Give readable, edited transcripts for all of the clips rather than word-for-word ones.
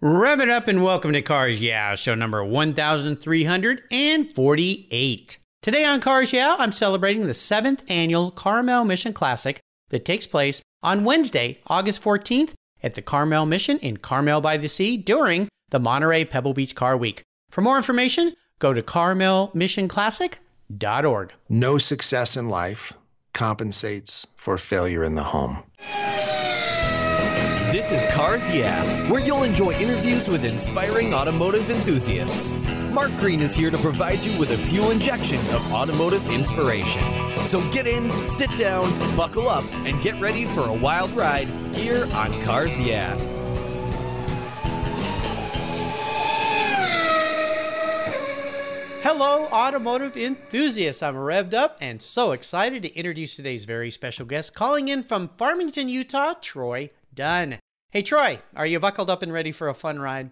Rev it up and welcome to Cars Yeah, show number 1348. Today on Cars Yeah, I'm celebrating the 7th annual Carmel Mission Classic that takes place on Wednesday, August 14th at the Carmel Mission in Carmel by the Sea during the Monterey Pebble Beach Car Week. For more information, go to carmelmissionclassic.org. No success in life compensates for failure in the home. This is Cars Yeah, where you'll enjoy interviews with inspiring automotive enthusiasts. Mark Green is here to provide you with a fuel injection of automotive inspiration. So get in, sit down, buckle up, and get ready for a wild ride here on Cars Yeah. Hello, automotive enthusiasts. I'm revved up and so excited to introduce today's very special guest, calling in from Farmington, Utah, Troy Dunn. Hey, Troy, are you buckled up and ready for a fun ride?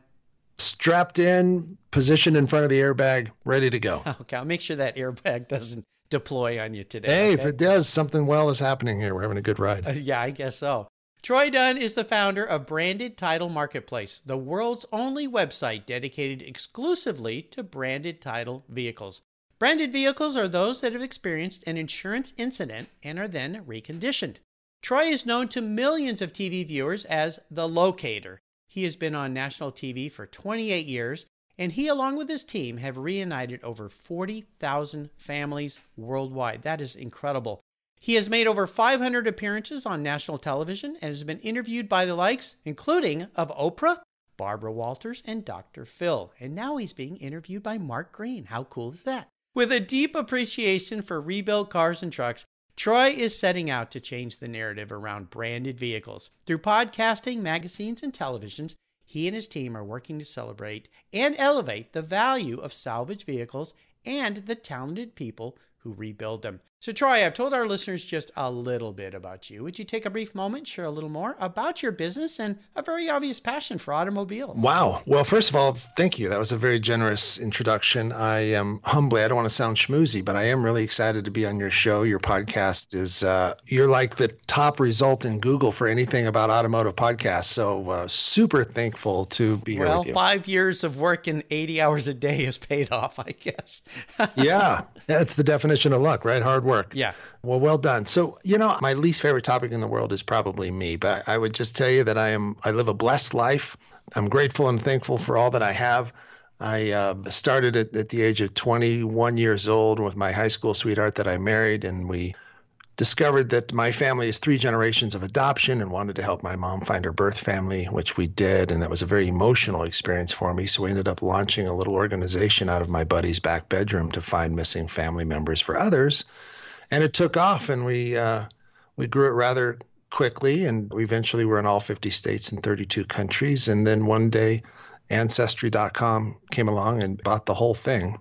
Strapped in, positioned in front of the airbag, ready to go. Okay, I'll make sure that airbag doesn't deploy on you today. Hey, okay? If it does, something well is happening here. We're having a good ride. Yeah, I guess so. Troy Dunn is the founder of Branded Title Marketplace, the world's only website dedicated exclusively to branded title vehicles. Branded vehicles are those that have experienced an insurance incident and are then reconditioned. Troy is known to millions of TV viewers as The Locator. He has been on national TV for 28 years, and he, along with his team, have reunited over 40,000 families worldwide. That is incredible. He has made over 500 appearances on national television and has been interviewed by the likes, including of Oprah, Barbara Walters, and Dr. Phil. And now he's being interviewed by Mark Green. How cool is that? With a deep appreciation for rebuilt cars and trucks, Troy is setting out to change the narrative around branded vehicles. Through podcasting, magazines, and televisions, he and his team are working to celebrate and elevate the value of salvage vehicles and the talented people who rebuild them. So Troy, I've told our listeners just a little bit about you. Would you take a brief moment, share a little more about your business and a very obvious passion for automobiles? Wow. Well, first of all, thank you. That was a very generous introduction. I am humbly, I don't want to sound schmoozy, but I am really excited to be on your show. Your podcast is, you're like the top result in Google for anything about automotive podcasts. So super thankful to be here with you. 5 years of working 80 hours a day has paid off, I guess. Yeah, that's the definition of luck, right? Hard work. Yeah. Well done. So, my least favorite topic in the world is probably me, but I would just tell you that I live a blessed life. I'm grateful and thankful for all that I have. I started at the age of 21 years old with my high school sweetheart that I married, and we discovered that my family is 3 generations of adoption and wanted to help my mom find her birth family, which we did. And that was a very emotional experience for me. So we ended up launching a little organization out of my buddy's back bedroom to find missing family members for others. And it took off, and we grew it rather quickly, and we eventually were in all 50 states and 32 countries. And then one day, Ancestry.com came along and bought the whole thing.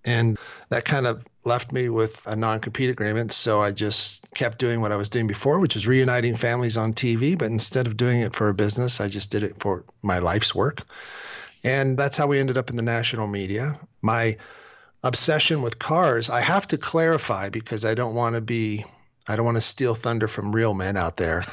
And that kind of left me with a non-compete agreement. So I just kept doing what I was doing before, which is reuniting families on TV. But instead of doing it for a business, I just did it for my life's work. And that's how we ended up in the national media. My obsession with cars, I have to clarify because I don't want to steal thunder from real men out there.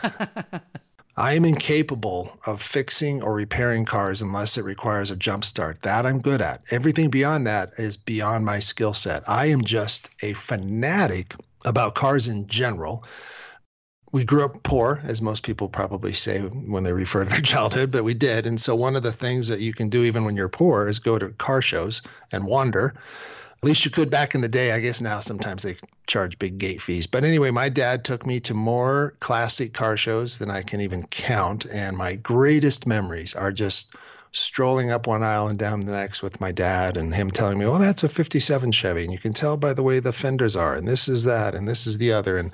I am incapable of fixing or repairing cars unless it requires a jump start. That I'm good at. Everything beyond that is beyond my skill set. I am just a fanatic about cars in general. We grew up poor, as most people probably say when they refer to their childhood, but we did. And so one of the things that you can do even when you're poor is go to car shows and wander. At least you could back in the day. I guess now sometimes they charge big gate fees. But anyway, my dad took me to more classic car shows than I can even count. And my greatest memories are just strolling up one aisle and down the next with my dad and him telling me, oh, that's a 57 Chevy. And you can tell by the way the fenders are. And this is that. And this is the other. And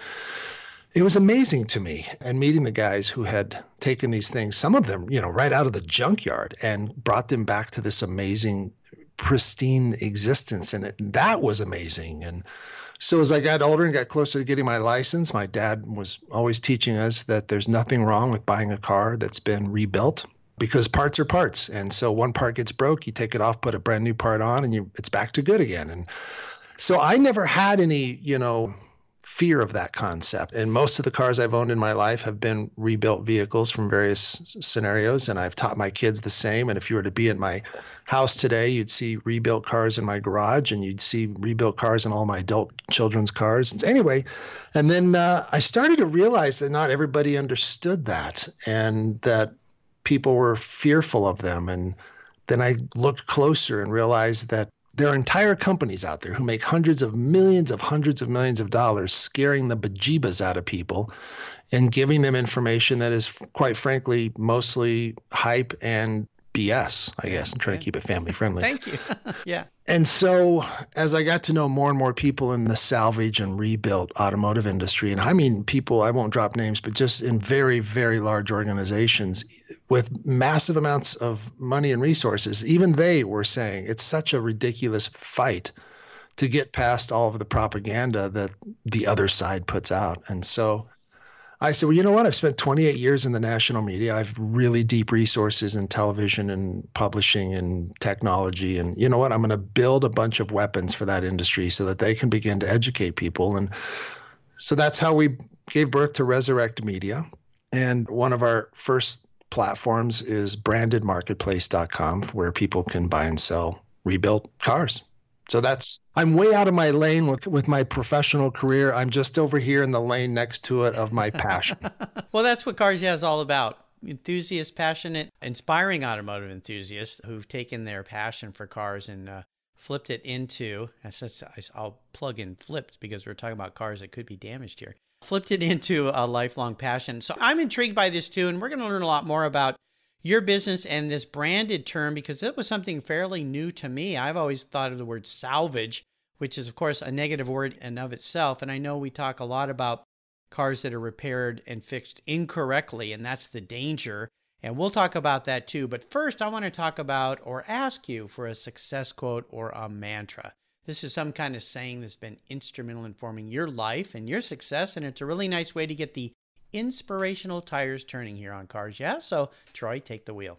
it was amazing to me. And meeting the guys who had taken these things, some of them, right out of the junkyard and brought them back to this amazing pristine existence, and that was amazing. And so as I got older and got closer to getting my license, my dad was always teaching us that there's nothing wrong with buying a car that's been rebuilt because parts are parts. And so one part gets broke, you take it off, put a brand new part on, and it's back to good again. And so I never had any, fear of that concept. And most of the cars I've owned in my life have been rebuilt vehicles from various scenarios. And I've taught my kids the same. And if you were to be at my house today, you'd see rebuilt cars in my garage, and you'd see rebuilt cars in all my adult children's cars. And anyway, and then I started to realize that not everybody understood that, and that people were fearful of them. And then I looked closer and realized that there are entire companies out there who make hundreds of millions of dollars scaring the bejeebas out of people and giving them information that is, quite frankly, mostly hype and BS, I guess. I'm trying to keep it family friendly. Thank you. Yeah. And so as I got to know more and more people in the salvage and rebuilt automotive industry, and I mean people, I won't drop names, but just in very, very large organizations with massive amounts of money and resources, even they were saying it's such a ridiculous fight to get past all of the propaganda that the other side puts out. And so I said, well, you know what? I've spent 28 years in the national media. I have really deep resources in television and publishing and technology. And you know what? I'm going to build a bunch of weapons for that industry so that they can begin to educate people. And so that's how we gave birth to Resurrect Media. And one of our first platforms is brandedmarketplace.com, where people can buy and sell rebuilt cars. So I'm way out of my lane with my professional career. I'm just over here in the lane next to it of my passion. Well, that's what Cars Yeah is all about. Enthusiasts, passionate, inspiring automotive enthusiasts who've taken their passion for cars and flipped it into, I'll plug in flipped because we're talking about cars that could be damaged here, flipped it into a lifelong passion. So I'm intrigued by this too, and we're going to learn a lot more about your business and this branded term, because it was something fairly new to me. I've always thought of the word salvage, which is, of course, a negative word in and of itself. And I know we talk a lot about cars that are repaired and fixed incorrectly, and that's the danger. And we'll talk about that too. But first, I want to talk about or ask you for a success quote or a mantra. This is some kind of saying that's been instrumental in forming your life and your success, and it's a really nice way to get the inspirational tires turning here on Cars Yeah. So Troy, take the wheel.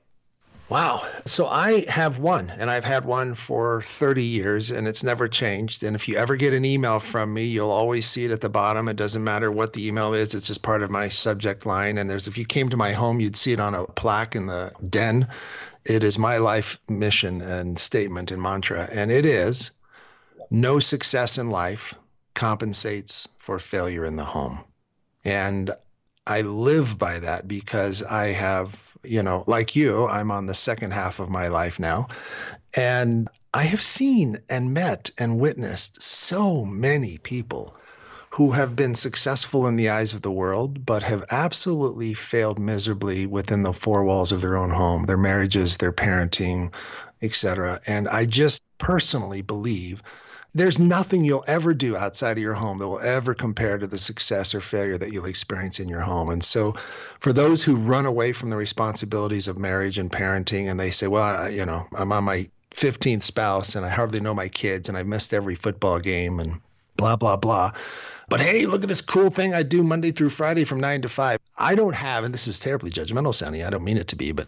Wow. So I have one, and I've had one for 30 years, and it's never changed. And if you ever get an email from me, you'll always see it at the bottom. It doesn't matter what the email is. It's just part of my subject line. And if you came to my home, you'd see it on a plaque in the den. It is my life mission and statement and mantra. And it is, no success in life compensates for failure in the home. And I live by that because I have, like you, I'm on the second half of my life now. And I have seen and met and witnessed so many people who have been successful in the eyes of the world, but have absolutely failed miserably within the four walls of their own home, their marriages, their parenting, etc. And I just personally believe there's nothing you'll ever do outside of your home that will ever compare to the success or failure that you'll experience in your home. And so for those who run away from the responsibilities of marriage and parenting, and they say, well, I'm on my 15th spouse and I hardly know my kids and I've missed every football game and blah, blah, blah. But hey, look at this cool thing I do Monday through Friday from 9 to 5. I don't have, and this is terribly judgmental sounding, I don't mean it to be, but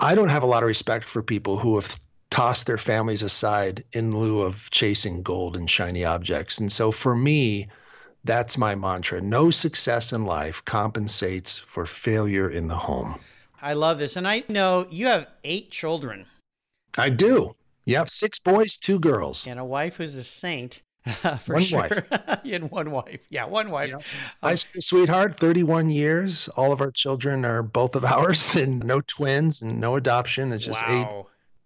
I don't have a lot of respect for people who have toss their families aside in lieu of chasing gold and shiny objects. And so for me, that's my mantra. No success in life compensates for failure in the home. I love this. And I know you have 8 children. I do. Yep. 6 boys, 2 girls. And a wife who's a saint. For one sure. wife. And one wife. Yeah, one wife. Yep. High school sweetheart, 31 years. All of our children are both of ours, and no twins and no adoption. It's just 8.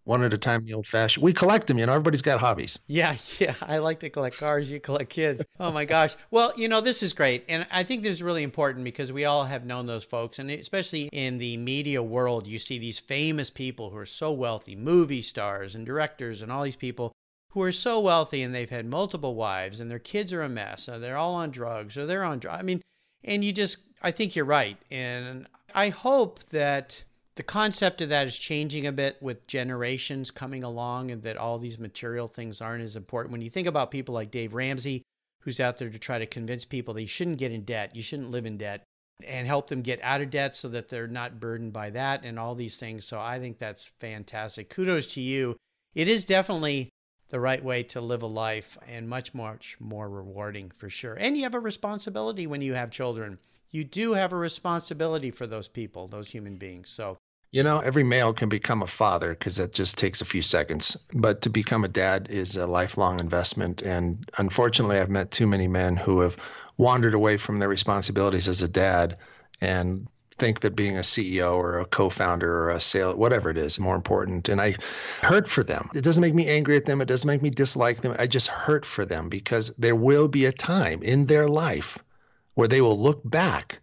One at a time, the old fashioned. We collect them, everybody's got hobbies. Yeah. I like to collect cars. You collect kids. Oh my gosh. Well, this is great. And I think this is really important because we all have known those folks. And especially in the media world, you see these famous people who are so wealthy, movie stars and directors and all these people who are so wealthy and they've had multiple wives and their kids are a mess. Or they're all on drugs or they're on drugs. I think you're right. And I hope that the concept of that is changing a bit with generations coming along, and that all these material things aren't as important. When you think about people like Dave Ramsey, who's out there to try to convince people that you shouldn't get in debt, you shouldn't live in debt, and help them get out of debt so that they're not burdened by that and all these things. So I think that's fantastic. Kudos to you. It is definitely the right way to live a life, and much, much more rewarding for sure. And you have a responsibility when you have children. You do have a responsibility for those people, those human beings. So, every male can become a father because that just takes a few seconds. But to become a dad is a lifelong investment. And unfortunately, I've met too many men who have wandered away from their responsibilities as a dad and think that being a CEO or a co-founder or a sales, whatever it is, more important. And I hurt for them. It doesn't make me angry at them. It doesn't make me dislike them. I just hurt for them because there will be a time in their life where they will look back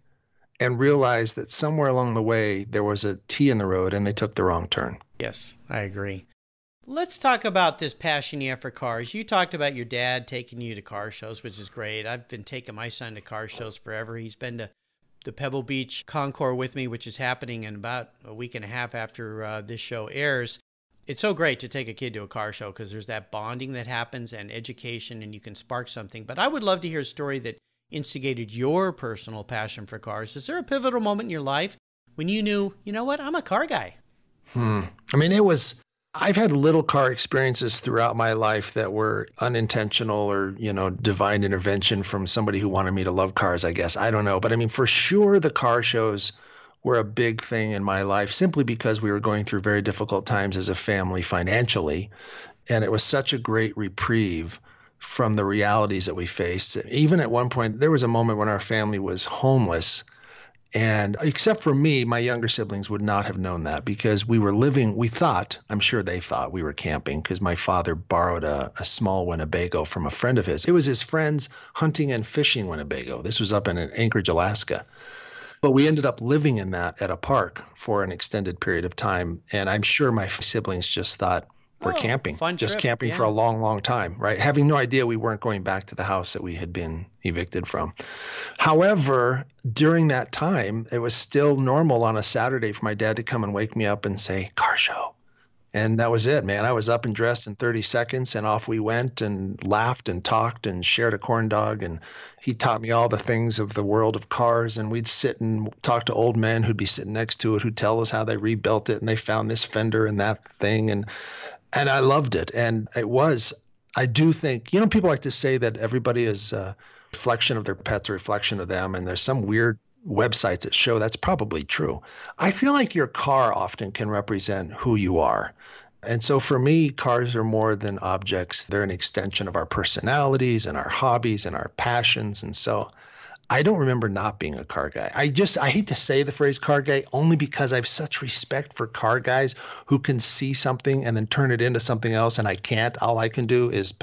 and realize that somewhere along the way there was a T in the road and they took the wrong turn. Yes, I agree. Let's talk about this passion you have for cars. You talked about your dad taking you to car shows, which is great. I've been taking my son to car shows forever. He's been to the Pebble Beach Concours with me, which is happening in about a week and a half after this show airs. It's so great to take a kid to a car show because there's that bonding that happens and education, and you can spark something. But I would love to hear a story that instigated your personal passion for cars. Is there a pivotal moment in your life when you knew, you know what, I'm a car guy? I've had little car experiences throughout my life that were unintentional or, divine intervention from somebody who wanted me to love cars, I guess. I don't know. But for sure, the car shows were a big thing in my life simply because we were going through very difficult times as a family financially. And it was such a great reprieve from the realities that we faced. Even at one point, there was a moment when our family was homeless. And except for me, my younger siblings would not have known that because we thought, I'm sure they thought we were camping because my father borrowed a small Winnebago from a friend of his. It was his friend's hunting and fishing Winnebago. This was up in Anchorage, Alaska. But we ended up living in that at a park for an extended period of time. And I'm sure my siblings just thought, we're camping, just trip. Camping for a long, long time, right? Having no idea we weren't going back to the house that we had been evicted from. However, during that time, it was still normal on a Saturday for my dad to come and wake me up and say, car show. And that was it, man. I was up and dressed in 30 seconds and off we went and laughed and talked and shared a corn dog. And he taught me all the things of the world of cars. And we'd sit and talk to old men who'd be sitting next to it, who'd tell us how they rebuilt it and they found this fender and that thing. And I loved it. And I do think, people like to say that everybody is a reflection of their pets, a reflection of them. And there's some weird websites that show that's probably true. I feel like your car often can represent who you are. And so for me, cars are more than objects. They're an extension of our personalities and our hobbies and our passions. And so I don't remember not being a car guy. I hate to say the phrase car guy only because I have such respect for car guys who can see something and then turn it into something else. And I can't. All I can do is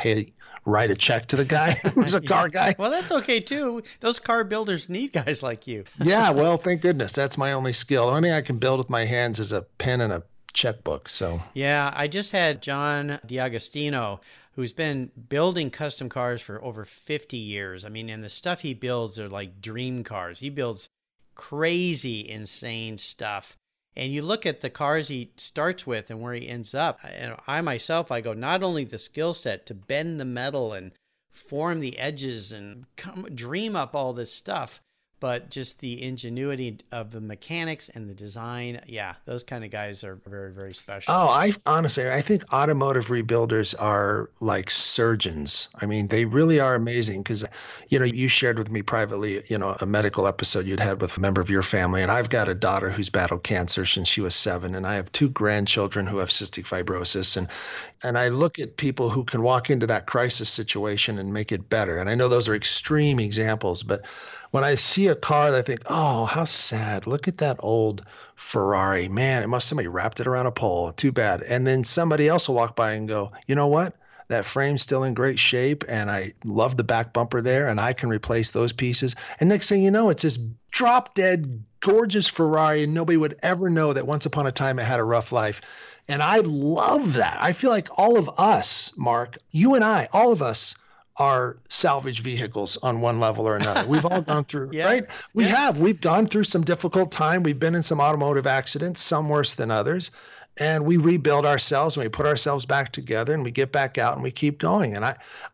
write a check to the guy who's a car guy. Well, that's okay too. Those car builders need guys like you. Yeah, well, thank goodness. That's my only skill. The only thing I can build with my hands is a pen and a checkbook. So yeah, I just had John DAgostino, who's been building custom cars for over 50 years. And the stuff he builds are like dream cars. He builds crazy, insane stuff. And you look at the cars he starts with and where he ends up. And I go, not only the skill set to bend the metal and form the edges and dream up all this stuff, but just the ingenuity of the mechanics and the design. Yeah, those kind of guys are very, very special. Oh, I think automotive rebuilders are like surgeons. They really are amazing because, you shared with me privately, a medical episode you'd had with a member of your family. And I've got a daughter who's battled cancer since she was 7. And I have 2 grandchildren who have cystic fibrosis. And I look at people who can walk into that crisis situation and make it better. And I know those are extreme examples, but when I see a car, I think, oh, how sad. Look at that old Ferrari. Man, somebody wrapped it around a pole. Too bad. And then somebody else will walk by and go, you know what? That frame's still in great shape, and I love the back bumper there, and I can replace those pieces. And next thing you know, it's this drop-dead, gorgeous Ferrari, and nobody would ever know that once upon a time it had a rough life. And I love that. I feel like all of us, Mark, you and I, all of us, are salvage vehicles on one level or another. We've all gone through, yeah. Right? We've gone through some difficult time. We've been in some automotive accidents, some worse than others. And we rebuild ourselves and we put ourselves back together and we get back out and we keep going. And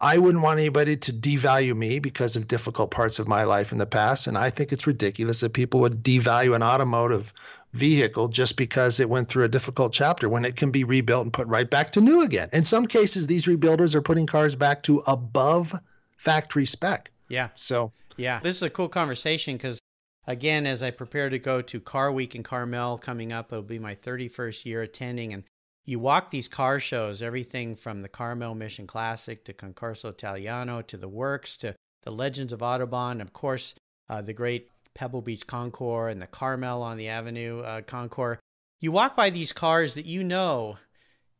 I wouldn't want anybody to devalue me because of difficult parts of my life in the past. And I think it's ridiculous that people would devalue an automotive vehicle just because it went through a difficult chapter, when it can be rebuilt and put right back to new again. In some cases, these rebuilders are putting cars back to above factory spec. Yeah. So, yeah, this is a cool conversation because, again, as I prepare to go to Car Week in Carmel coming up, it'll be my 31st year attending. And you walk these car shows, everything from the Carmel Mission Classic to Concorso Italiano to the Works to the Legends of Autobahn, of course, the great Pebble Beach Concours and the Carmel on the Avenue Concours. You walk by these cars that you know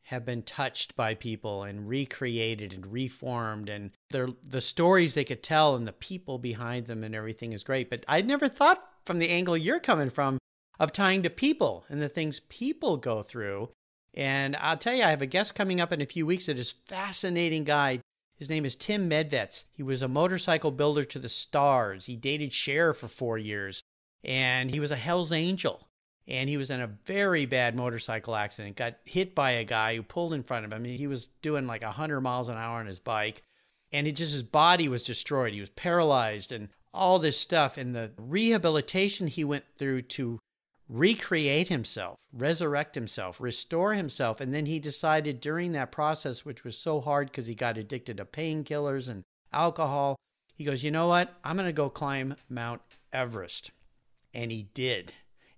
have been touched by people and recreated and reformed, and the stories they could tell and the people behind them and everything is great. But I'd never thought from the angle you're coming from of tying to people and the things people go through. And I'll tell you, I have a guest coming up in a few weeks that is a fascinating guy. His name is Tim Medvets. He was a motorcycle builder to the stars. He dated Cher for 4 years, and he was a Hell's Angel. And he was in a very bad motorcycle accident, got hit by a guy who pulled in front of him. He was doing like 100 miles an hour on his bike, and his body was destroyed. He was paralyzed and all this stuff. And the rehabilitation he went through to recreate himself, resurrect himself, restore himself. And then he decided during that process, which was so hard because he got addicted to painkillers and alcohol, he goes, you know what? I'm going to go climb Mount Everest. And he did.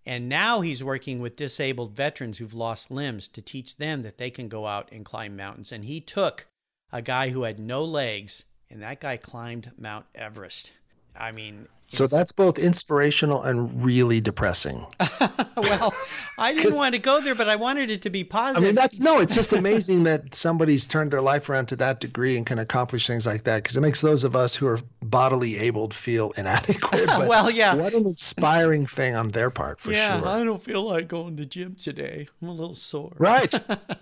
And now he's working with disabled veterans who've lost limbs to teach them that they can go out and climb mountains. And he took a guy who had no legs, and that guy climbed Mount Everest. I mean, so that's both inspirational and really depressing. Well, I didn't want to go there, but I wanted it to be positive. I mean, it's just amazing that somebody's turned their life around to that degree and can accomplish things like that, because it makes those of us who are bodily abled feel inadequate. But well, yeah. What an inspiring thing on their part, for sure. Yeah, I don't feel like going to the gym today. I'm a little sore. Right,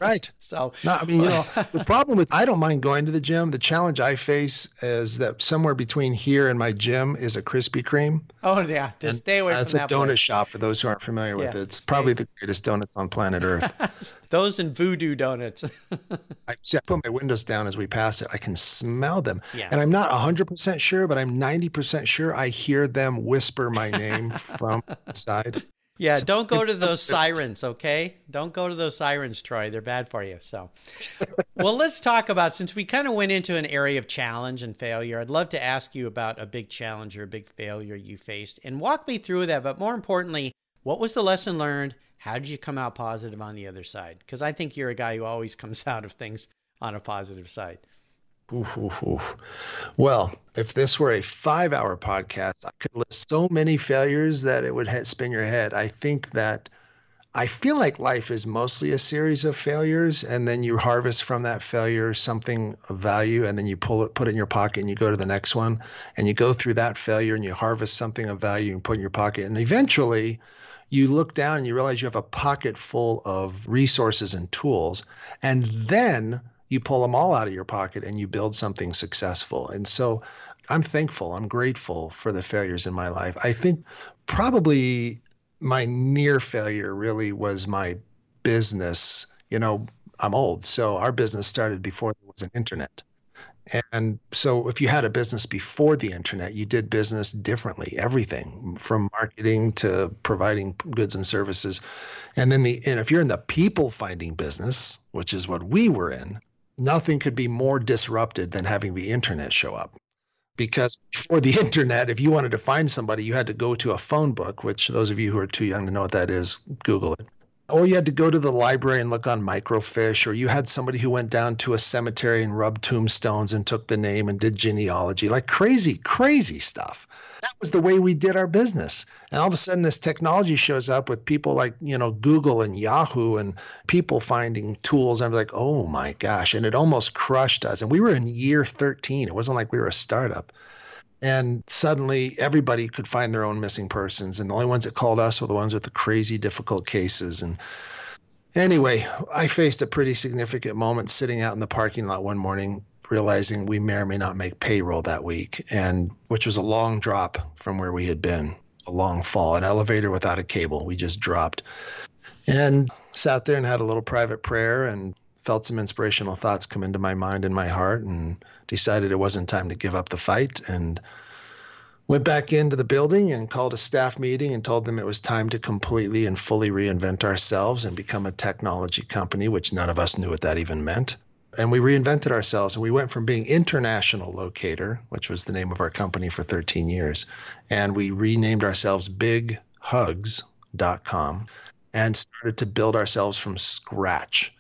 right. So, no, I mean, the problem with, I don't mind going to the gym. The challenge I face is that somewhere between here and my gym is a Krispy Kreme. Oh, yeah. Just stay away from that. It's a donut place. shop for those who aren't familiar with it. It's probably the greatest donuts on planet Earth. Those and Voodoo Donuts. I put my windows down as we pass it. I can smell them. Yeah. And I'm not 100% sure, but I'm 90% sure I hear them whisper my name from the side. Yeah, don't go to those sirens, okay? Don't go to those sirens, Troy. They're bad for you. So, well, let's talk about, since we kind of went into an area of challenge and failure, I'd love to ask you about a big challenge or a big failure you faced and walk me through that. But more importantly, what was the lesson learned? How did you come out positive on the other side? Because I think you're a guy who always comes out of things on a positive side. Oof, oof, oof. Well, if this were a 5-hour podcast, I could list so many failures that it would spin your head. I feel like life is mostly a series of failures, and then you harvest from that failure something of value, and then you put it in your pocket and you go to the next one, and you go through that failure and you harvest something of value and put it in your pocket. And eventually you look down and you realize you have a pocket full of resources and tools, and then you pull them all out of your pocket and you build something successful. And so I'm thankful, I'm grateful for the failures in my life. I think probably my near failure really was my business. I'm old, so our business started before there was an internet. And so if you had a business before the internet, you did business differently, everything from marketing to providing goods and services. And if you're in the people finding business, which is what we were in, nothing could be more disrupted than having the internet show up. Because before the internet, if you wanted to find somebody, you had to go to a phone book, which those of you who are too young to know what that is, Google it. Or you had to go to the library and look on microfiche, or you had somebody who went down to a cemetery and rubbed tombstones and took the name and did genealogy, like crazy, crazy stuff. That was the way we did our business. And all of a sudden this technology shows up with people like, Google and Yahoo and people finding tools. I'm like, oh my gosh. And it almost crushed us. And we were in year 13. It wasn't like we were a startup. And suddenly everybody could find their own missing persons. And the only ones that called us were the ones with the crazy difficult cases. And anyway, I faced a pretty significant moment sitting out in the parking lot one morning, realizing we may or may not make payroll that week, and which was a long drop from where we had been, a long fall, an elevator without a cable. We just dropped and sat there and had a little private prayer and felt some inspirational thoughts come into my mind and my heart, and decided it wasn't time to give up the fight, and Went back into the building and called a staff meeting and told them it was time to completely and fully reinvent ourselves and become a technology company, which none of us knew what that even meant. And we reinvented ourselves, and we went from being International Locator, which was the name of our company for 13 years, and we renamed ourselves BigHugs.com and started to build ourselves from scratch.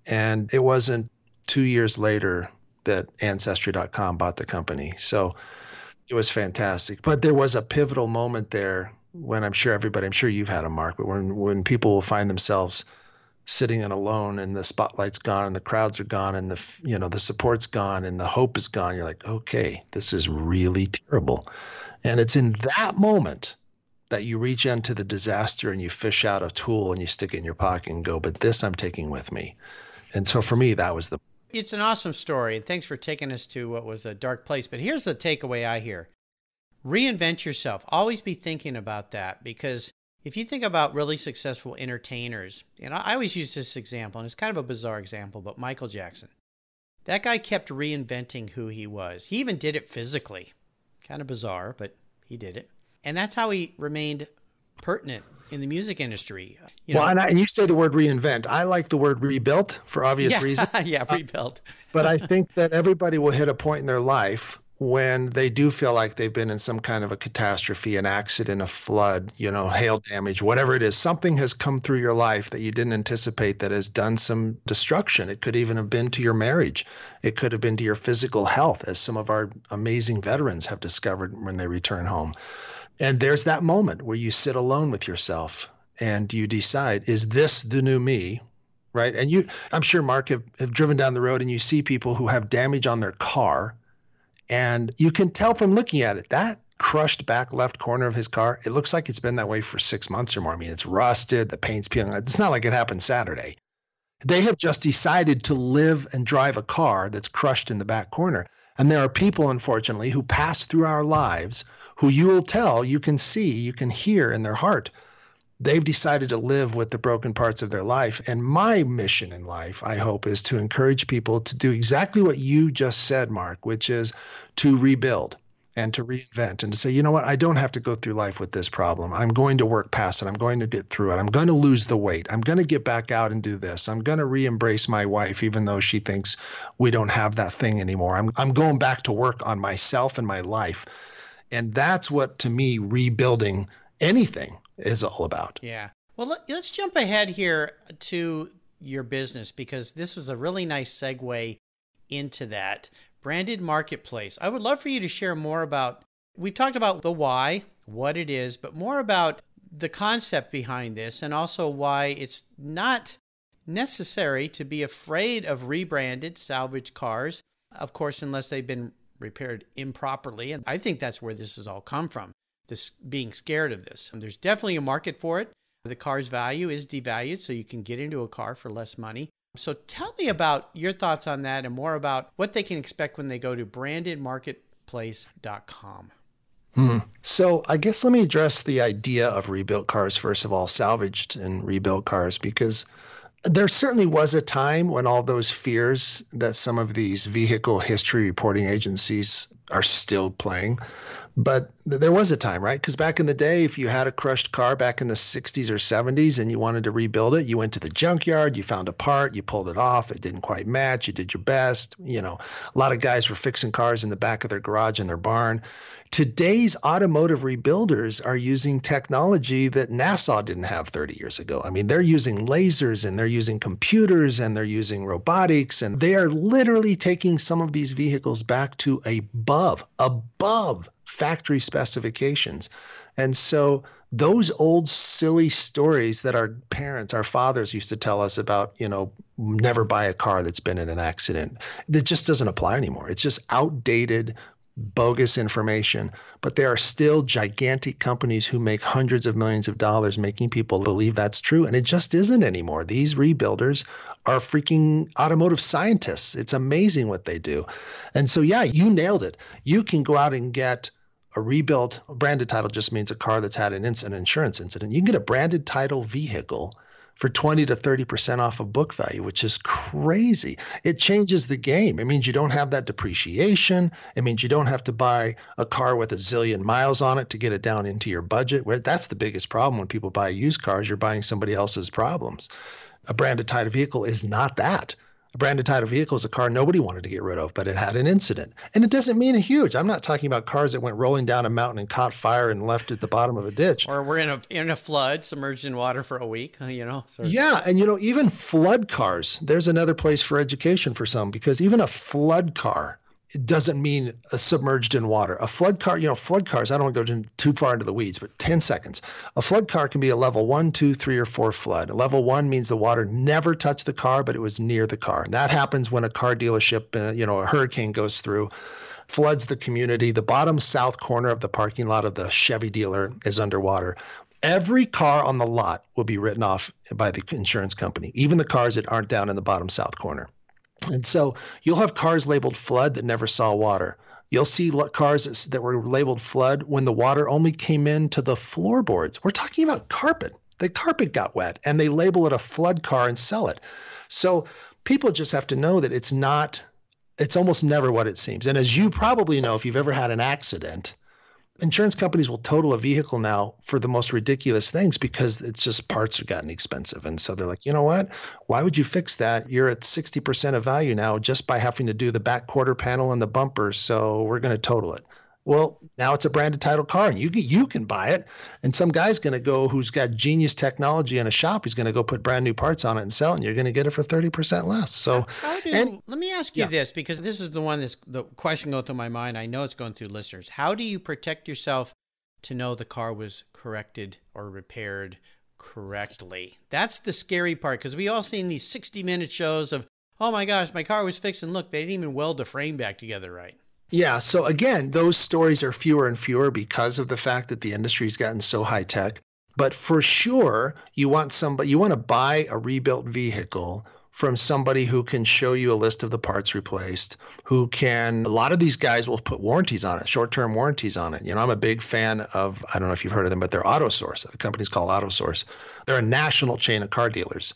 And it wasn't 2 years later that Ancestry.com bought the company. So it was fantastic. But there was a pivotal moment there when I'm sure you've had a Mark, but when people will find themselves sitting in alone and the spotlight's gone and the crowds are gone and the support's gone and the hope is gone, you're like, okay, this is really terrible. And it's in that moment that you reach into the disaster and you fish out a tool and you stick it in your pocket and go, but this I'm taking with me. And so for me, that was It's an awesome story. And thanks for taking us to what was a dark place. But here's the takeaway I hear. Reinvent yourself. Always be thinking about that, because if you think about really successful entertainers, and I always use this example, and it's kind of a bizarre example, but Michael Jackson. That guy kept reinventing who he was. He even did it physically. Kind of bizarre, but he did it. And that's how he remained pertinent in the music industry. And you say the word reinvent. I like the word rebuilt for obvious reasons. Yeah, rebuilt. But I think that everybody will hit a point in their life when they do feel like they've been in some kind of a catastrophe, an accident, a flood, hail damage, whatever it is. Something has come through your life that you didn't anticipate that has done some destruction. It could even have been to your marriage. It could have been to your physical health, as some of our amazing veterans have discovered when they return home. And there's that moment where you sit alone with yourself and you decide, is this the new me? Right. And I'm sure, Mark, have driven down the road and you see people who have damage on their car. And you can tell from looking at it, that crushed back left corner of his car, it looks like it's been that way for 6 months or more. I mean, it's rusted, the paint's peeling. It's not like it happened Saturday. They have just decided to live and drive a car that's crushed in the back corner. And there are people, unfortunately, who pass through our lives who you will tell, you can see, you can hear in their heart. They've decided to live with the broken parts of their life. And my mission in life, I hope, is to encourage people to do exactly what you just said, Mark, which is to rebuild and to reinvent and to say, you know what, I don't have to go through life with this problem. I'm going to work past it. I'm going to get through it. I'm going to lose the weight. I'm going to get back out and do this. I'm going to re-embrace my wife, even though she thinks we don't have that thing anymore. I'm going back to work on myself and my life. And that's what, to me, rebuilding anything is all about. Yeah. Well, let's jump ahead here to your business, because this was a really nice segue into that. Branded Marketplace. I would love for you to share more about, we've talked about the why, what it is, but more about the concept behind this, and also why it's not necessary to be afraid of rebranded salvage cars, of course, unless they've been repaired improperly. And I think that's where this has all come from. This being scared of this. And there's definitely a market for it. The car's value is devalued, so you can get into a car for less money. So tell me about your thoughts on that and more about what they can expect when they go to brandedmarketplace.com. So I guess let me address the idea of rebuilt cars, first of all, salvaged and rebuilt cars, because there certainly was a time when all those fears that some of these vehicle history reporting agencies are still playing. But there was a time, right? Because back in the day, if you had a crushed car back in the 60s or 70s and you wanted to rebuild it, you went to the junkyard, you found a part, you pulled it off, it didn't quite match, you did your best. A lot of guys were fixing cars in the back of their garage in their barn. Today's automotive rebuilders are using technology that NASA didn't have 30 years ago. I mean, they're using lasers and they're using computers and they're using robotics, and they are literally taking some of these vehicles back to above factory specifications. And so those old silly stories that our parents, our fathers used to tell us about, never buy a car that's been in an accident, that just doesn't apply anymore. It's just outdated, bogus information. But there are still gigantic companies who make hundreds of millions of dollars making people believe that's true. And it just isn't anymore. These rebuilders are freaking automotive scientists. It's amazing what they do. And so, yeah, you nailed it. You can go out and get a branded title just means a car that's had an insurance incident. You can get a branded title vehicle for 20 to 30% off of book value, which is crazy. It changes the game. It means you don't have that depreciation. It means you don't have to buy a car with a zillion miles on it to get it down into your budget. Where that's the biggest problem when people buy used cars, you're buying somebody else's problems. A branded title vehicle is not that. A branded title vehicle is a car nobody wanted to get rid of, but it had an incident. And it doesn't mean a huge. I'm not talking about cars that went rolling down a mountain and caught fire and left at the bottom of a ditch. Or we're in a flood, submerged in water for a week, Yeah, and even flood cars, there's another place for education for some, because even a flood car, it doesn't mean submerged in water. A flood car, flood cars, I don't want to go too far into the weeds, but 10 seconds. A flood car can be a level 1, 2, 3, or 4 flood. A level 1 means the water never touched the car, but it was near the car. And that happens when a car dealership, a hurricane goes through, floods the community. The bottom south corner of the parking lot of the Chevy dealer is underwater. Every car on the lot will be written off by the insurance company, even the cars that aren't down in the bottom south corner. And so you'll have cars labeled flood that never saw water. You'll see cars that were labeled flood when the water only came into the floorboards. We're talking about carpet. The carpet got wet, and they label it a flood car and sell it. So people just have to know that it's almost never what it seems. And as you probably know, if you've ever had an accident, insurance companies will total a vehicle now for the most ridiculous things because it's just parts have gotten expensive. And so they're like, you know what? Why would you fix that? You're at 60% of value now just by having to do the back quarter panel and the bumper. So we're going to total it. Well, now it's a branded title car and you can buy it. And some guy's going to go who's got genius technology in a shop. He's going to go put brand new parts on it and sell it. And you're going to get it for 30% less. So let me ask you this, because this is the question going through my mind. I know it's going through listeners. How do you protect yourself to know the car was corrected or repaired correctly? That's the scary part, because we all seen these 60-minute shows of, oh my gosh, my car was fixed and look, they didn't even weld the frame back together right. Yeah. So again, those stories are fewer and fewer because of the fact that the industry's gotten so high tech. But for sure, you want to buy a rebuilt vehicle from somebody who can show you a list of the parts replaced, a lot of these guys will put warranties on it, short-term warranties on it. I'm a big fan of, I don't know if you've heard of them, but they're AutoSource. The company's called AutoSource. They're a national chain of car dealers,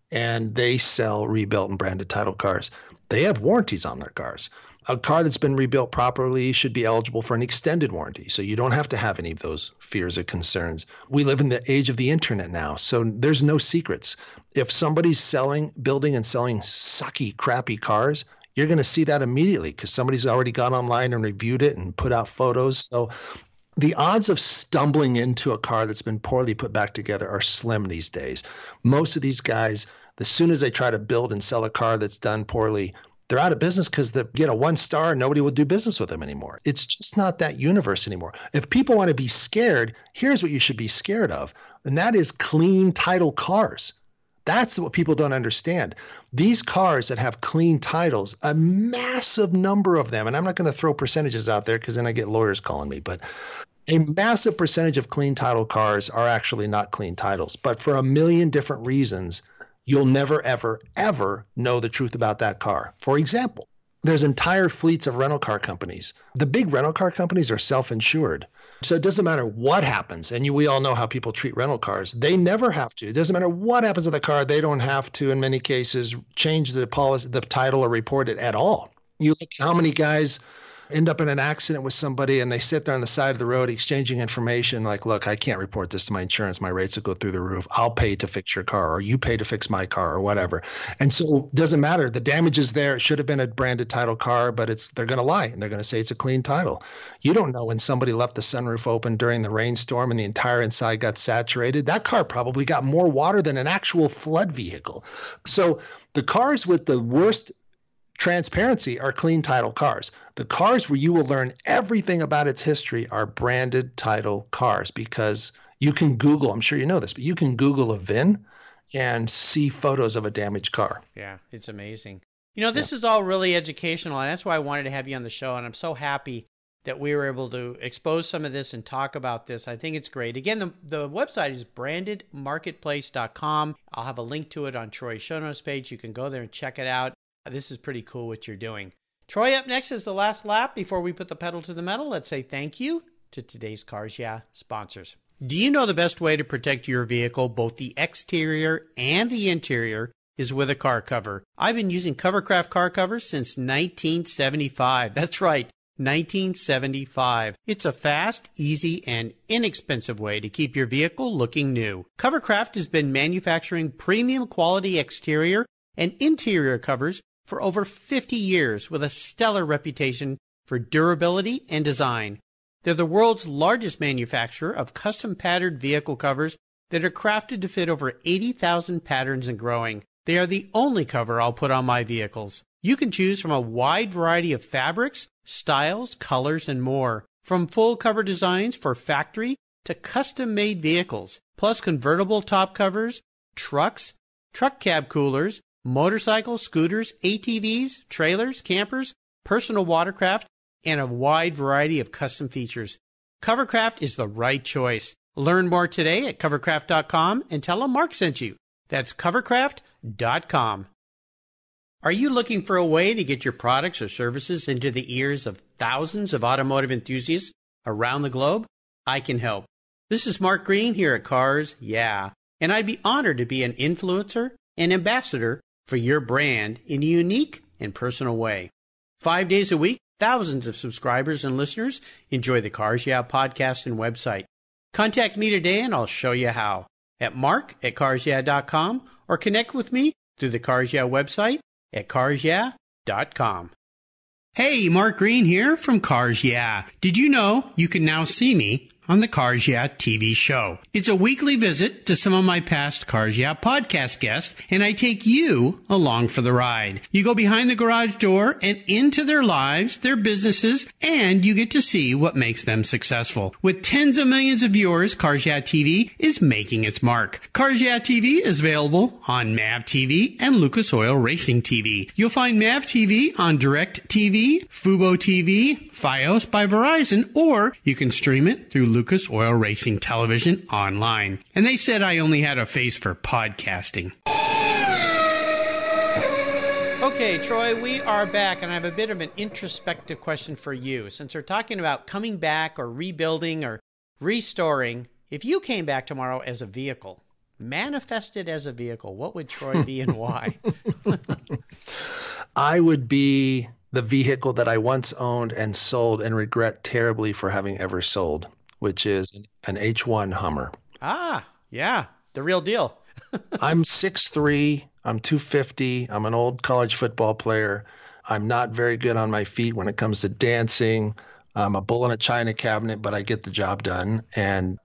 and they sell rebuilt and branded title cars. They have warranties on their cars. A car that's been rebuilt properly should be eligible for an extended warranty. So you don't have to have any of those fears or concerns. We live in the age of the internet now, so there's no secrets. If somebody's building and selling sucky, crappy cars, you're going to see that immediately because somebody's already gone online and reviewed it and put out photos. So the odds of stumbling into a car that's been poorly put back together are slim these days. Most of these guys, as soon as they try to build and sell a car that's done poorly, they're out of business because they get a 1-star, nobody will do business with them anymore. It's just not that universe anymore. If people want to be scared, here's what you should be scared of, and that is clean title cars. That's what people don't understand. These cars that have clean titles, a massive number of them, and I'm not going to throw percentages out there because then I get lawyers calling me, but a massive percentage of clean title cars are actually not clean titles. But for a million different reasons, you'll never, ever, ever know the truth about that car. For example, there's entire fleets of rental car companies. The big rental car companies are self-insured. So it doesn't matter what happens. And we all know how people treat rental cars. They never have to. It doesn't matter what happens to the car. They don't have to, in many cases, change the policy, the title, or report it at all. You look at how many guys end up in an accident with somebody and they sit there on the side of the road exchanging information like, look, I can't report this to my insurance. My rates will go through the roof. I'll pay to fix your car, or you pay to fix my car, or whatever. And so it doesn't matter. The damage is there. It should have been a branded title car, but they're going to lie and they're going to say it's a clean title. You don't know when somebody left the sunroof open during the rainstorm and the entire inside got saturated. That car probably got more water than an actual flood vehicle. So the cars with the worst transparency are clean title cars. The cars where you will learn everything about its history are branded title cars, because you can Google, I'm sure you know this, but you can Google a VIN and see photos of a damaged car. Yeah, it's amazing. This is all really educational, and that's why I wanted to have you on the show, and I'm so happy that we were able to expose some of this and talk about this. I think it's great. Again, the website is brandedmarketplace.com. I'll have a link to it on Troy's show notes page. You can go there and check it out. This is pretty cool what you're doing. Troy, up next is the last lap. Before we put the pedal to the metal, let's say thank you to today's Cars Yeah sponsors. Do you know the best way to protect your vehicle, both the exterior and the interior, is with a car cover? I've been using Covercraft car covers since 1975. That's right, 1975. It's a fast, easy, and inexpensive way to keep your vehicle looking new. Covercraft has been manufacturing premium quality exterior and interior covers for over 50 years with a stellar reputation for durability and design. They're the world's largest manufacturer of custom patterned vehicle covers that are crafted to fit over 80,000 patterns and growing. They are the only cover I'll put on my vehicles. You can choose from a wide variety of fabrics, styles, colors, and more. From full cover designs for factory to custom-made vehicles, plus convertible top covers, trucks, truck cab coolers, motorcycles, scooters, ATVs, trailers, campers, personal watercraft, and a wide variety of custom features. Covercraft is the right choice. Learn more today at covercraft.com and tell them Mark sent you. That's covercraft.com. Are you looking for a way to get your products or services into the ears of thousands of automotive enthusiasts around the globe? I can help. This is Mark Green here at Cars Yeah, and I'd be honored to be an influencer and ambassador for your brand in a unique and personal way. 5 days a week, thousands of subscribers and listeners enjoy the Cars Yeah podcast and website. Contact me today and I'll show you how at mark@carsyeah.com or connect with me through the Cars Yeah website at carsyeah.com. Hey, Mark Green here from Cars Yeah. Did you know you can now see me on the Cars Yeah TV show? It's a weekly visit to some of my past Cars Yeah podcast guests, and I take you along for the ride. You go behind the garage door and into their lives, their businesses, and you get to see what makes them successful. With tens of millions of viewers, Cars Yeah TV is making its mark. Cars Yeah TV is available on MAV TV and Lucas Oil Racing TV. You'll find MAV TV on Direct TV, Fubo TV, Fios by Verizon, or you can stream it through Lucas Oil Racing Television online. And they said I only had a face for podcasting. Okay, Troy, we are back, and I have a bit of an introspective question for you. Since we're talking about coming back or rebuilding or restoring, if you came back tomorrow as a vehicle, manifested as a vehicle, what would Troy be and why? I would be the vehicle that I once owned and sold and regret terribly for having ever sold, which is an H1 Hummer. Ah, yeah, the real deal. I'm 6'3", I'm 250, I'm an old college football player. I'm not very good on my feet when it comes to dancing. I'm a bull in a china cabinet, but I get the job done. And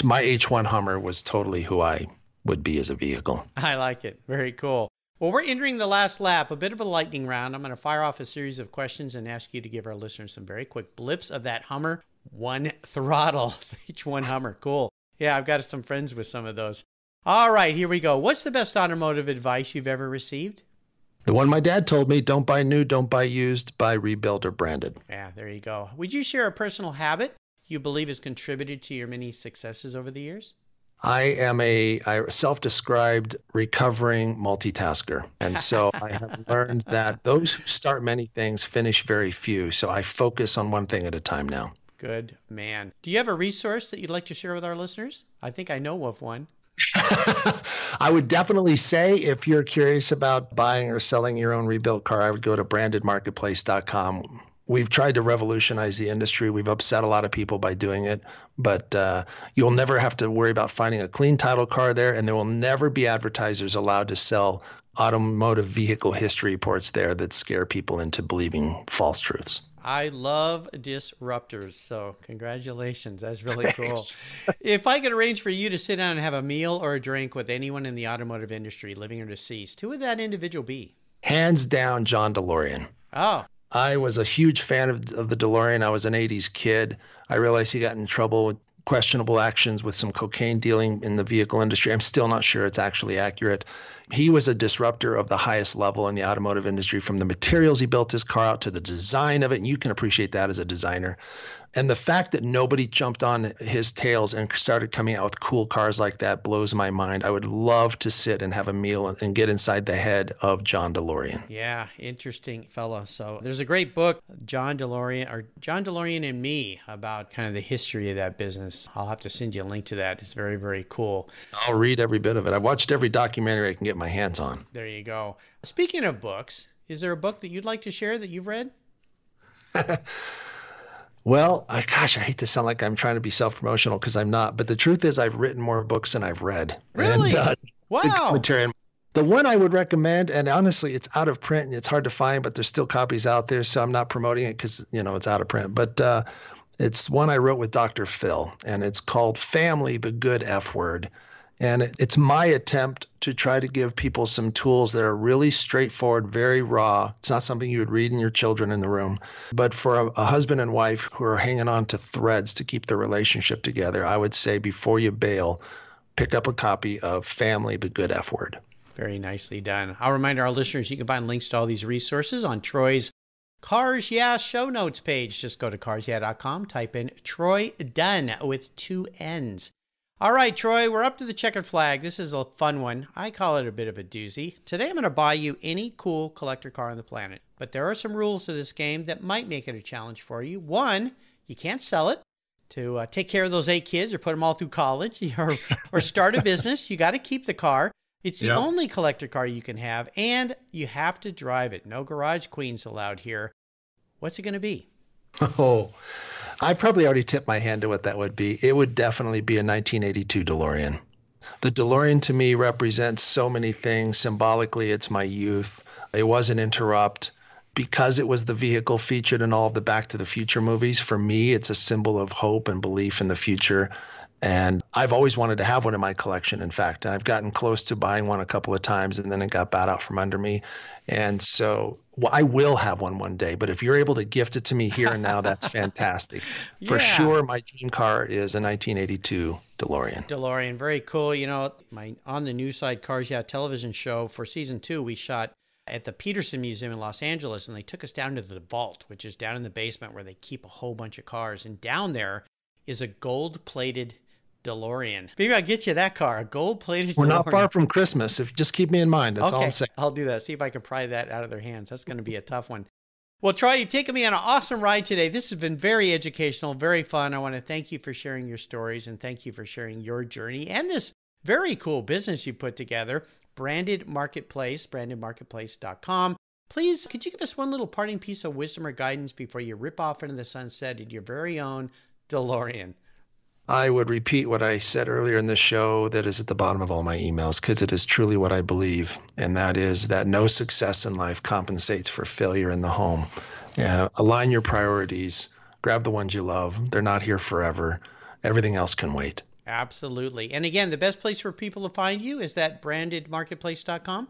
my H1 Hummer was totally who I would be as a vehicle. I like it. Very cool. Well, we're entering the last lap, a bit of a lightning round. I'm going to fire off a series of questions and ask you to give our listeners some very quick blips of that Hummer. One throttle, H1 Hummer. Cool. Yeah, I've got some friends with some of those. All right, here we go. What's the best automotive advice you've ever received? The one my dad told me, don't buy new, don't buy used, buy rebuilt or branded. Yeah, there you go. Would you share a personal habit you believe has contributed to your many successes over the years? I am a self-described recovering multitasker. And so I have learned that those who start many things finish very few. So I focus on one thing at a time now. Good man. Do you have a resource that you'd like to share with our listeners? I think I know of one. I would definitely say if you're curious about buying or selling your own rebuilt car, I would go to brandedmarketplace.com. We've tried to revolutionize the industry. We've upset a lot of people by doing it, but you'll never have to worry about finding a clean title car there, and there will never be advertisers allowed to sell automotive vehicle history reports there that scare people into believing false truths. I love disruptors, so congratulations. That's really cool. If I could arrange for you to sit down and have a meal or a drink with anyone in the automotive industry, living or deceased, who would that individual be? Hands down, John DeLorean. Oh. I was a huge fan of the DeLorean. I was an 80s kid. I realized he got in trouble with questionable actions with some cocaine dealing in the vehicle industry. I'm still not sure it's actually accurate. He was a disruptor of the highest level in the automotive industry, from the materials he built his car out to the design of it. And you can appreciate that as a designer. And the fact that nobody jumped on his tails and started coming out with cool cars like that blows my mind. I would love to sit and have a meal and get inside the head of John DeLorean. Yeah, interesting fella. So there's a great book, John DeLorean and Me, about kind of the history of that business. I'll have to send you a link to that. It's very, very cool. I'll read every bit of it. I've watched every documentary I can get my hands on. There you go. Speaking of books, is there a book that you'd like to share that you've read? Well, I hate to sound like I'm trying to be self-promotional because I'm not. But the truth is I've written more books than I've read. Really? And, wow. The one I would recommend, and honestly, it's out of print and it's hard to find, but there's still copies out there. So I'm not promoting it because, it's out of print. But it's one I wrote with Dr. Phil, and it's called Family, the Good F Word. And it's my attempt to try to give people some tools that are really straightforward, very raw. It's not something you would read in your children in the room. But for a husband and wife who are hanging on to threads to keep their relationship together, I would say before you bail, pick up a copy of Family, the Good F Word. Very nicely done. I'll remind our listeners you can find links to all these resources on Troy's Cars Yeah show notes page. Just go to carsyeah.com, type in Troy Dunn with 2 N's. All right, Troy, we're up to the checkered flag. This is a fun one. I call it a bit of a doozy. Today I'm going to buy you any cool collector car on the planet. But there are some rules to this game that might make it a challenge for you. One, you can't sell it to take care of those 8 kids or put them all through college or start a business. You got to keep the car. It's the only collector car you can have, and you have to drive it. No garage queens allowed here. What's it going to be? Oh, I probably already tipped my hand to what that would be. It would definitely be a 1982 DeLorean. The DeLorean to me represents so many things. Symbolically, it's my youth. It was an interrupt. Because it was the vehicle featured in all of the Back to the Future movies, for me, it's a symbol of hope and belief in the future. And I've always wanted to have one in my collection, in fact. And I've gotten close to buying one a couple of times, and then it got bought out from under me. And so I will have one day. But if you're able to gift it to me here and now, that's fantastic. For sure, my dream car is a 1982 DeLorean. DeLorean, very cool. My On the News Side Cars Yeah television show for season 2, we shot at the Peterson Museum in Los Angeles, and they took us down to the vault, which is down in the basement where they keep a whole bunch of cars. And down there is a gold-plated DeLorean. Maybe I'll get you that car, a gold-plated DeLorean. We're not far from Christmas. Just keep me in mind. That's all I'm saying. I'll do that. See if I can pry that out of their hands. That's going to be a tough one. Well, Troy, you've taken me on an awesome ride today. This has been very educational, very fun. I want to thank you for sharing your stories, and thank you for sharing your journey and this very cool business you put together. Branded Marketplace, brandedmarketplace.com. Please, could you give us one little parting piece of wisdom or guidance before you rip off into the sunset in your very own DeLorean? I would repeat what I said earlier in the show that is at the bottom of all my emails, because it is truly what I believe, and that is that no success in life compensates for failure in the home. Align your priorities, grab the ones you love. They're not here forever. Everything else can wait. Absolutely. And again, the best place for people to find you is that brandedmarketplace.com?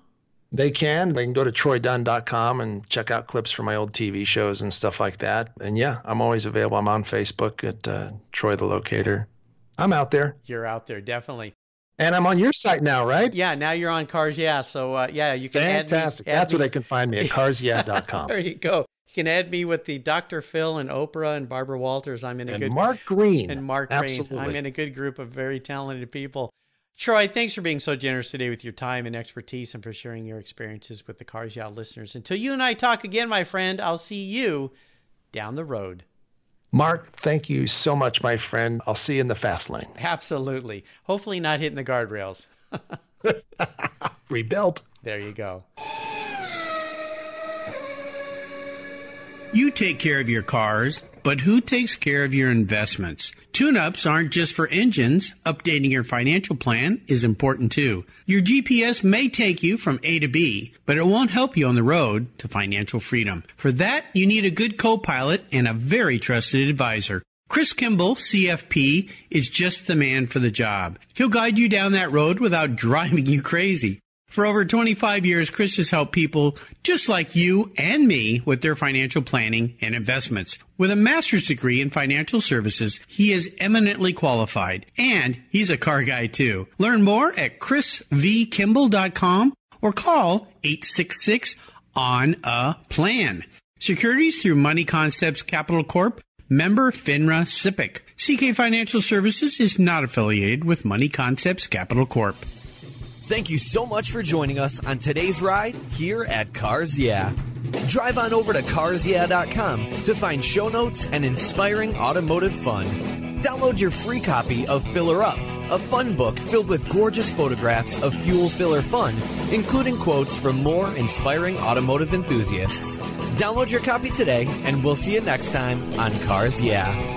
They can go to troydunn.com and check out clips from my old TV shows and stuff like that. And yeah, I'm always available. I'm on Facebook at Troy the Locator. I'm out there. You're out there, definitely. And I'm on your site now, right? Yeah, now you're on Cars Yeah. So you can Fantastic. That's where they can find me, at carsyeah.com. There you go. You can add me with the Dr. Phil and Oprah and Barbara Walters. Mark Green. And Mark Absolutely. Green. I'm in a good group of very talented people. Troy, thanks for being so generous today with your time and expertise and for sharing your experiences with the Cars Yeah listeners. Until you and I talk again, my friend, I'll see you down the road. Mark, thank you so much, my friend. I'll see you in the fast lane. Absolutely. Hopefully not hitting the guardrails. Rebuilt. There you go. You take care of your cars, but who takes care of your investments? Tune-ups aren't just for engines. Updating your financial plan is important too. Your GPS may take you from A to B, but it won't help you on the road to financial freedom. For that, you need a good co-pilot and a very trusted advisor. Chris Kimball, CFP, is just the man for the job. He'll guide you down that road without driving you crazy. For over 25 years, Chris has helped people just like you and me with their financial planning and investments. With a master's degree in financial services, he is eminently qualified, and he's a car guy too. Learn more at chrisvkimball.com or call 866-ON-A-PLAN. Securities through Money Concepts Capital Corp. Member FINRA SIPC. CK Financial Services is not affiliated with Money Concepts Capital Corp. Thank you so much for joining us on today's ride here at Cars Yeah. Drive on over to carsyeah.com to find show notes and inspiring automotive fun. Download your free copy of Filler Up, a fun book filled with gorgeous photographs of fuel filler fun, including quotes from more inspiring automotive enthusiasts. Download your copy today, and we'll see you next time on Cars Yeah.